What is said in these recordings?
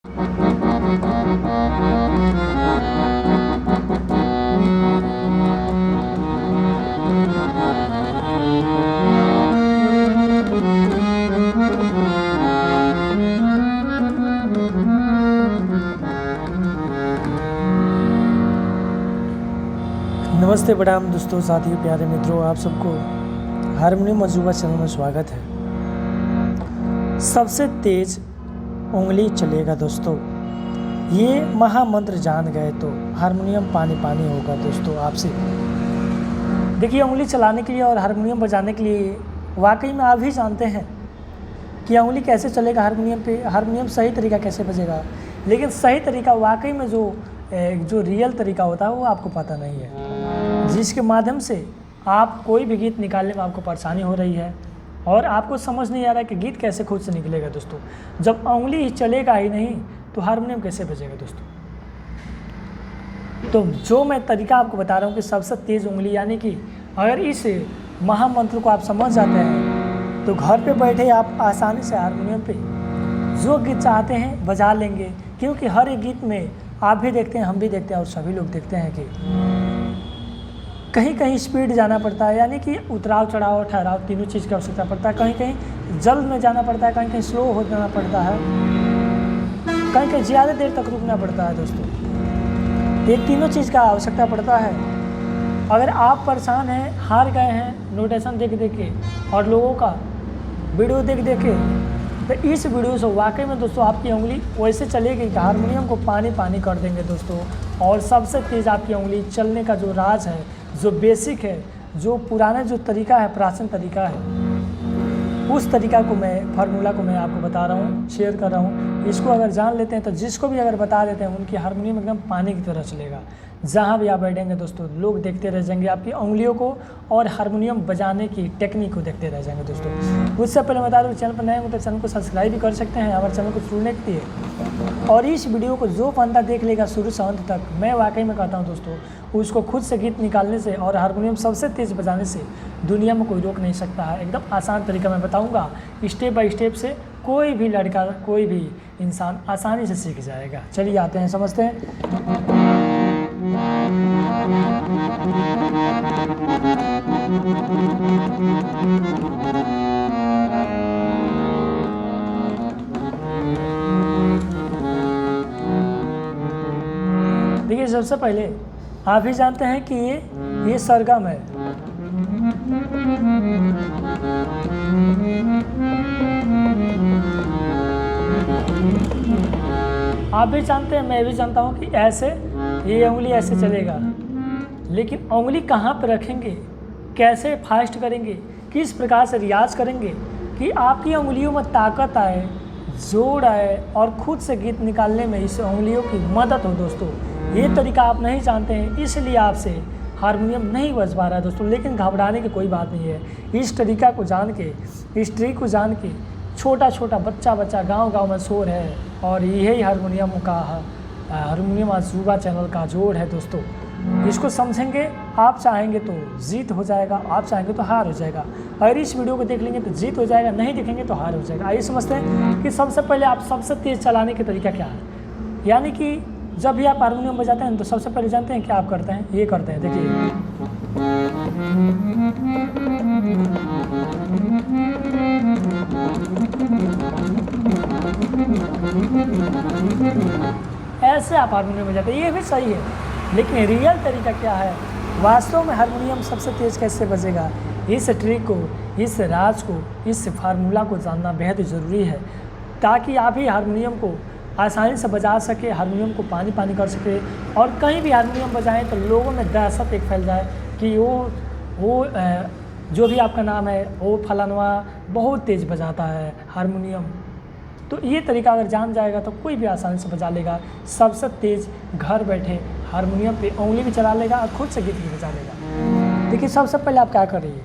नमस्ते प्रणाम दोस्तों, साथियों, प्यारे मित्रों, आप सबको हारमोनियम अजूबा चैनल में स्वागत है। सबसे तेज उंगली चलेगा दोस्तों, ये महामंत्र जान गए तो हारमोनियम पानी पानी होगा दोस्तों। आपसे देखिए, उंगली चलाने के लिए और हारमोनियम बजाने के लिए वाकई में आप भी जानते हैं कि उंगली कैसे चलेगा हारमोनियम पे, हारमोनियम सही तरीका कैसे बजेगा। लेकिन सही तरीका वाकई में जो रियल तरीका होता है वो आपको पता नहीं है, जिसके माध्यम से आप कोई भी गीत निकालने में आपको परेशानी हो रही है और आपको समझ नहीं आ रहा है कि गीत कैसे खुद से निकलेगा दोस्तों। जब उंगली ही चलेगा ही नहीं तो हारमोनियम कैसे बजेगा दोस्तों। तो जो मैं तरीका आपको बता रहा हूँ कि सबसे तेज़ उंगली, यानी कि अगर इस महामंत्र को आप समझ जाते हैं तो घर पे बैठे आप आसानी से हारमोनियम पे जो गीत चाहते हैं बजा लेंगे। क्योंकि हर एक गीत में आप भी देखते हैं, हम भी देखते हैं और सभी लोग देखते हैं कि कहीं कहीं स्पीड जाना पड़ता है, यानी कि उतराव चढ़ाव ठहराव तीनों चीज़ की आवश्यकता पड़ता है। कहीं कहीं जल्द में जाना पड़ता है, कहीं कहीं स्लो हो जाना पड़ता है, कहीं कहीं ज़्यादा देर तक रुकना पड़ता है दोस्तों। ये तीनों चीज़ का आवश्यकता पड़ता है। अगर आप परेशान हैं, हार गए हैं नोटेशन देख देख के और लोगों का वीडियो देख देख के, तो इस वीडियो से वाकई में दोस्तों आपकी उंगली वैसे चलेगी कि हारमोनियम को पानी पानी कर देंगे दोस्तों। और सबसे तेज़ आपकी उंगली चलने का जो राज है, जो बेसिक है, जो पुराना जो तरीका है, प्राचीन तरीका है, उस तरीका को फार्मूला को मैं आपको बता रहा हूँ, शेयर कर रहा हूँ। इसको अगर जान लेते हैं तो जिसको भी अगर बता देते हैं उनकी हारमोनियम एकदम पानी की तरह चलेगा। जहाँ भी आप बैठेंगे दोस्तों लोग देखते रह जाएंगे आपकी उंगलियों को और हारमोनियम बजाने की टेक्निक को देखते रह जाएंगे दोस्तों। उससे पहले बता दूँ, चैनल पर नए हो तो चैनल को सब्सक्राइब भी कर सकते हैं, हमारे चैनल को सुनने के लिए। और इस वीडियो को जो बंदा देख लेगा शुरू से अंत तक, मैं वाकई में कहता हूँ दोस्तों, उसको खुद से गीत निकालने से और हारमोनियम सबसे तेज़ बजाने से दुनिया में कोई रोक नहीं सकता है। एकदम आसान तरीका मैं बताऊँगा, स्टेप बाय स्टेप से कोई भी लड़का, कोई भी इंसान आसानी से सीख जाएगा। चलिए आते हैं, समझते हैं। देखिए, सबसे पहले आप ही जानते हैं कि ये सरगम है। आप भी जानते हैं, मैं भी जानता हूँ कि ऐसे ये उंगली ऐसे चलेगा। लेकिन उंगली कहाँ पर रखेंगे, कैसे फास्ट करेंगे, किस प्रकार से रियाज करेंगे कि आपकी उंगलियों में ताकत आए, जोड़ आए और खुद से गीत निकालने में इस उंगलियों की मदद हो दोस्तों। ये तरीका आप नहीं जानते हैं, इसलिए आपसे हारमोनियम नहीं बज पा रहा है दोस्तों। लेकिन घबराने की कोई बात नहीं है। इस तरीका को जान के, इस ट्रिक को जान के छोटा छोटा बच्चा गांव में शोर है। और यही हारमोनियम हारमोनियम अजूबा चैनल का जोड़ है दोस्तों। इसको समझेंगे, आप चाहेंगे तो जीत हो जाएगा, आप चाहेंगे तो हार हो जाएगा। अगर इस वीडियो को देख लेंगे तो जीत हो जाएगा, नहीं देखेंगे तो हार हो जाएगा। आइए समझते हैं कि सबसे पहले आप सबसे तेज़ चलाने का तरीका क्या है। यानी कि जब भी आप हारमोनियम बजाते हैं तो सबसे पहले जानते हैं क्या आप करते हैं, ये करते हैं। देखिए, ऐसे आप हारमोनियम बजाते हैं, ये भी सही है। लेकिन रियल तरीका क्या है, वास्तव में हारमोनियम सबसे तेज़ कैसे बजेगा, इस ट्रिक को, इस राज को, इस फार्मूला को जानना बेहद ज़रूरी है, ताकि आप ही हारमोनियम को आसानी से बजा सके, हारमोनियम को पानी पानी कर सके। और कहीं भी हारमोनियम बजाएं तो लोगों में दहशत एक फैल जाए कि वो जो भी आपका नाम है वो फलानवा बहुत तेज़ बजाता है हारमोनियम। तो ये तरीका अगर जान जाएगा तो कोई भी आसानी से बजा लेगा। सबसे तेज़ घर बैठे हारमोनियम पे उंगली भी चला लेगा और खुद से गीत भी बजा लेगा। देखिए, सबसे पहले आप क्या कर रही है,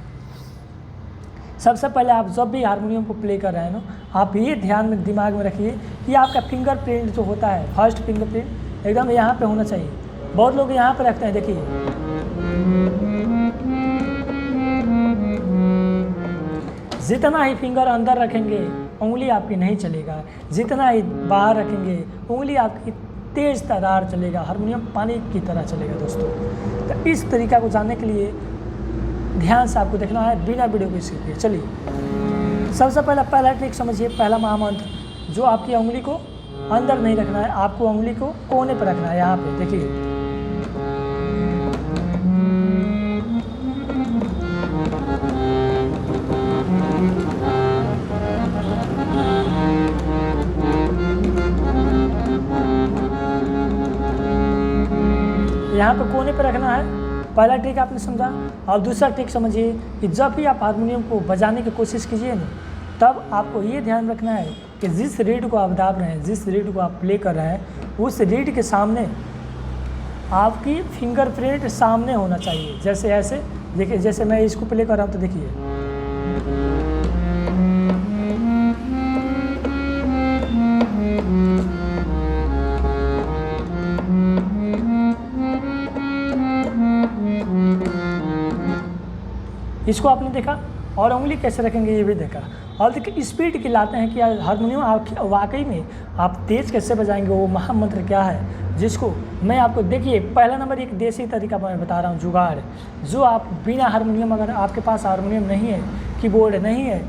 सबसे पहले आप जब भी हारमोनियम को प्ले कर रहे हैं ना, आप ये ध्यान में दिमाग में रखिए कि आपका फिंगर प्रिंट जो होता है, फर्स्ट फिंगर प्रिंट एकदम यहाँ पे होना चाहिए। बहुत लोग यहाँ पे रखते हैं, देखिए जितना ही फिंगर अंदर रखेंगे उंगली आपकी नहीं चलेगा। जितना ही बाहर रखेंगे उंगली आपकी तेज़ तरार चलेगा, हारमोनियम पानी की तरह चलेगा दोस्तों। तो इस तरीका को जानने के लिए ध्यान से आपको देखना है, बिना वीडियो को स्किप किए। चलिए सबसे पहला ट्रिक समझिए। पहला महामंत्र, जो आपकी उंगली को अंदर नहीं रखना है, आपको उंगली को कोने पर रखना है। यहाँ पे देखिए, यहाँ पे कोने पे रखना है। पहला ट्रिक आपने समझा। और दूसरा ट्रिक समझिए कि जब भी आप हारमोनियम को बजाने की कोशिश कीजिए ना, तब आपको ये ध्यान रखना है कि जिस रीड को आप दाब रहे हैं, जिस रीड को आप प्ले कर रहे हैं, उस रीड के सामने आपकी फिंगरप्रिंट सामने होना चाहिए। जैसे ऐसे देखिए, जैसे मैं इसको प्ले कर रहा हूँ तो देखिए, इसको आपने देखा। और उंगली कैसे रखेंगे ये भी देखा। और देखिए स्पीड की लाते हैं कि हारमोनियम वाकई में आप तेज़ कैसे बजाएंगे, वो महामंत्र क्या है, जिसको मैं आपको देखिए। पहला नंबर एक देसी तरीका मैं बता रहा हूँ, जुगाड़। जो आप बिना हारमोनियम, अगर आपके पास हारमोनियम नहीं है, कीबोर्ड नहीं है,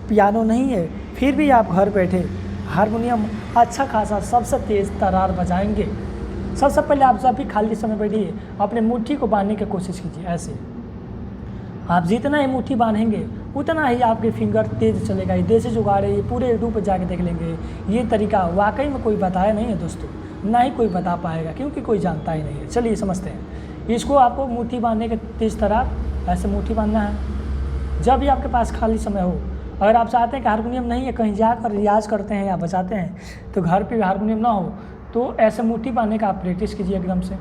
पियानो नहीं है, फिर भी आप घर बैठे हारमोनियम अच्छा खासा सबसे तेज़ तरार बजाएंगे। सबसे पहले आप जब भी खाली समय बैठिए, अपने मुट्ठी को बांधने की कोशिश कीजिए। ऐसे आप जितना ही मुट्ठी बांधेंगे उतना ही आपके फिंगर तेज चलेगा। ये देसी जुगाड़ है, ये पूरे यूट्यूब पर जाके देख लेंगे। ये तरीका वाकई में कोई बताया नहीं है दोस्तों, ना ही कोई बता पाएगा, क्योंकि कोई जानता ही नहीं है। चलिए समझते हैं। इसको आपको मुट्ठी बांधने के तेज तरार ऐसे मुट्ठी बांधना है। जब भी आपके पास खाली समय हो, अगर आप चाहते हैं कि हारमोनियम नहीं है, कहीं जाकर रियाज़ करते हैं या बजाते हैं, तो घर पर हारमोनियम ना हो, तो ऐसे मुट्ठी बांधने का आप प्रैक्टिस कीजिए एकदम से,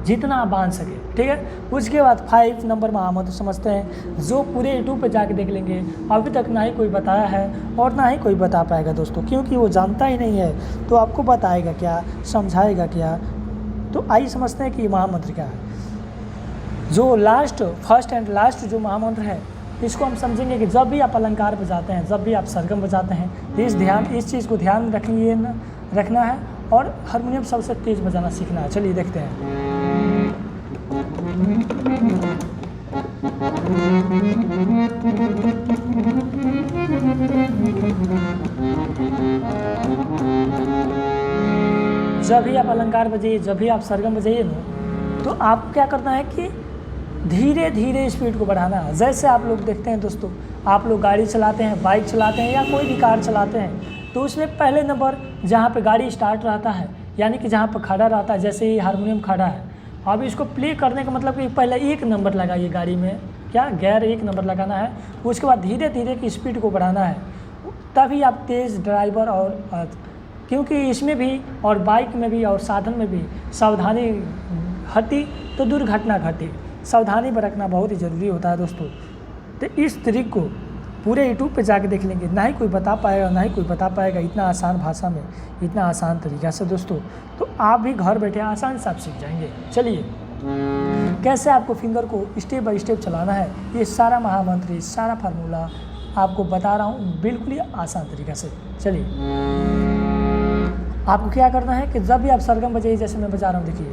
जितना आप बांध सके। ठीक है। उसके बाद 5 नंबर महामंत्र समझते हैं, जो पूरे यूट्यूब पे जाके देख लेंगे। अभी तक ना ही कोई बताया है और ना ही कोई बता पाएगा दोस्तों, क्योंकि वो जानता ही नहीं है, तो आपको बताएगा क्या, समझाएगा क्या। तो आइए समझते हैं कि महामंत्र क्या है। जो फर्स्ट एंड लास्ट जो महामंत्र है, इसको हम समझेंगे कि जब भी आप अलंकार बजाते हैं, जब भी आप सरगम बजाते हैं, तो इस चीज़ को ध्यान में रखना है और हारमोनियम सबसे तेज़ बजाना सीखना है। चलिए देखते हैं। जब भी आप अलंकार बजाइए, जब भी आप सरगम बजाइए ना, तो आपको क्या करना है कि धीरे धीरे स्पीड को बढ़ाना है। जैसे आप लोग देखते हैं दोस्तों, आप लोग गाड़ी चलाते हैं, बाइक चलाते हैं या कोई भी कार चलाते हैं, तो उसमें पहले नंबर जहाँ पे गाड़ी स्टार्ट रहता है, यानी कि जहाँ पे खड़ा रहता है, जैसे ही हारमोनियम खड़ा है, अब इसको प्ले करने का मतलब कि पहले 1 नंबर लगाइए गाड़ी में, क्या गियर 1 नंबर लगाना है। उसके बाद धीरे धीरे की स्पीड को बढ़ाना है, तभी आप तेज़ ड्राइवर और क्योंकि इसमें भी और बाइक में भी और साधन में भी सावधानी हटी तो दुर्घटना घटी। सावधानी बरतना बहुत ही ज़रूरी होता है दोस्तों। तो इस तरीके को पूरे यूट्यूब पे जाके देख लेंगे, ना ही कोई बता पाएगा, ना ही कोई बता पाएगा इतना आसान भाषा में, इतना आसान तरीक़ा से दोस्तों। तो आप भी घर बैठे आसान से आप सीख जाएंगे। चलिए कैसे आपको फिंगर को स्टेप बाय स्टेप चलाना है, ये सारा महामंत्र, ये सारा फार्मूला आपको बता रहा हूँ बिल्कुल ही आसान तरीक़ा से। चलिए आपको क्या करना है कि जब भी आप सरगम बजाइए, जैसे मैं बजा रहा हूँ देखिए,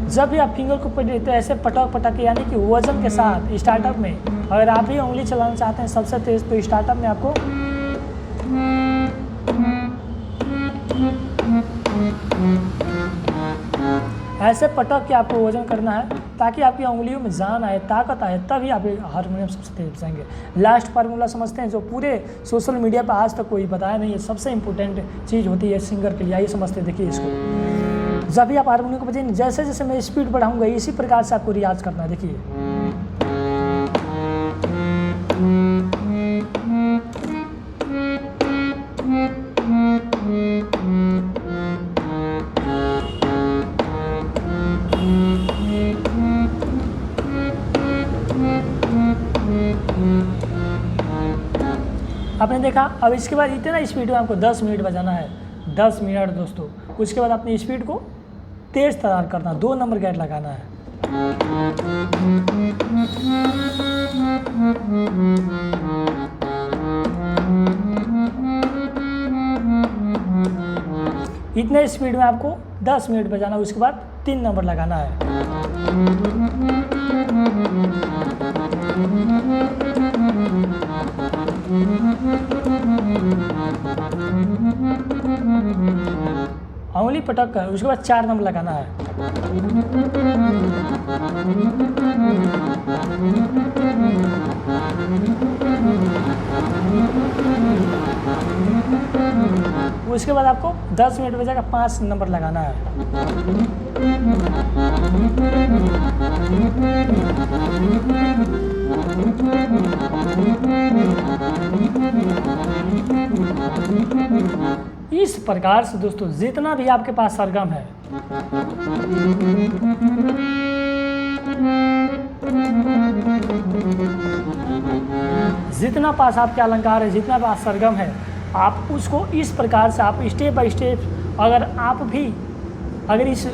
जब भी आप फिंगर को पकड़े तो ऐसे पटक यानी कि वजन के साथ स्टार्टअप में, अगर आप भी उंगली चलाना चाहते हैं सबसे तेज़, तो स्टार्टअप में आपको ऐसे पटक के आपको वजन करना है, ताकि आपकी उंगलियों में जान आए, ताकत आए, तभी आप हारमोनियम सबसे तेज बजाएंगे। लास्ट फार्मूला समझते हैं, जो पूरे सोशल मीडिया पर आज तक कोई बताया नहीं है, सबसे इंपॉर्टेंट चीज़ होती है सिंगर के लिए। आइए समझते हैं, देखिए इसको। जब भी आप हारमोनियम को बजाएंगे, जैसे जैसे मैं स्पीड बढ़ाऊंगा, इसी प्रकार से आपको रियाज करना है। देखिए आपने देखा। अब इसके बाद इतना स्पीड में आपको 10 मिनट बजाना है, 10 मिनट दोस्तों। उसके बाद अपनी स्पीड को तेज तरार करना, 2 नंबर गैर लगाना है। इतने स्पीड में आपको 10 मिनट बजाना, उसके बाद 3 नंबर लगाना है। उंगली पटक कर उसके बाद 4 नंबर लगाना है। उसके बाद आपको 10 मिनट बजेगा 5 नंबर लगाना है। इस प्रकार से दोस्तों जितना भी आपके पास सरगम है, जितना पास आपके अलंकार है, जितना पास सरगम है, आप उसको इस प्रकार से आप स्टेप बाय स्टेप अगर इस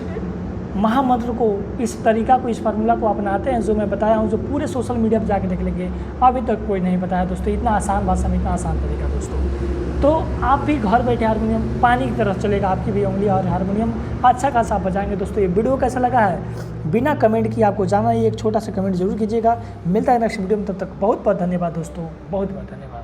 महामंत्र को, इस तरीका को, इस फार्मूला को अपनाते हैं जो मैं बताया हूँ, जो पूरे सोशल मीडिया पर जाके देख लेंगे, अभी तक कोई नहीं बताया दोस्तों। इतना आसान भाषा में, इतना आसान तरीका दोस्तों। तो आप भी घर बैठे हारमोनियम पानी की तरफ चलेगा आपकी भी उंगली, और हारमोनियम अच्छा खासा आप बजाएंगे दोस्तों। ये वीडियो कैसा लगा है बिना कमेंट किए आपको जाना ही, एक छोटा सा कमेंट जरूर कीजिएगा। मिलता है नेक्स्ट वीडियो में, तब तक बहुत बहुत धन्यवाद दोस्तों, बहुत बहुत धन्यवाद।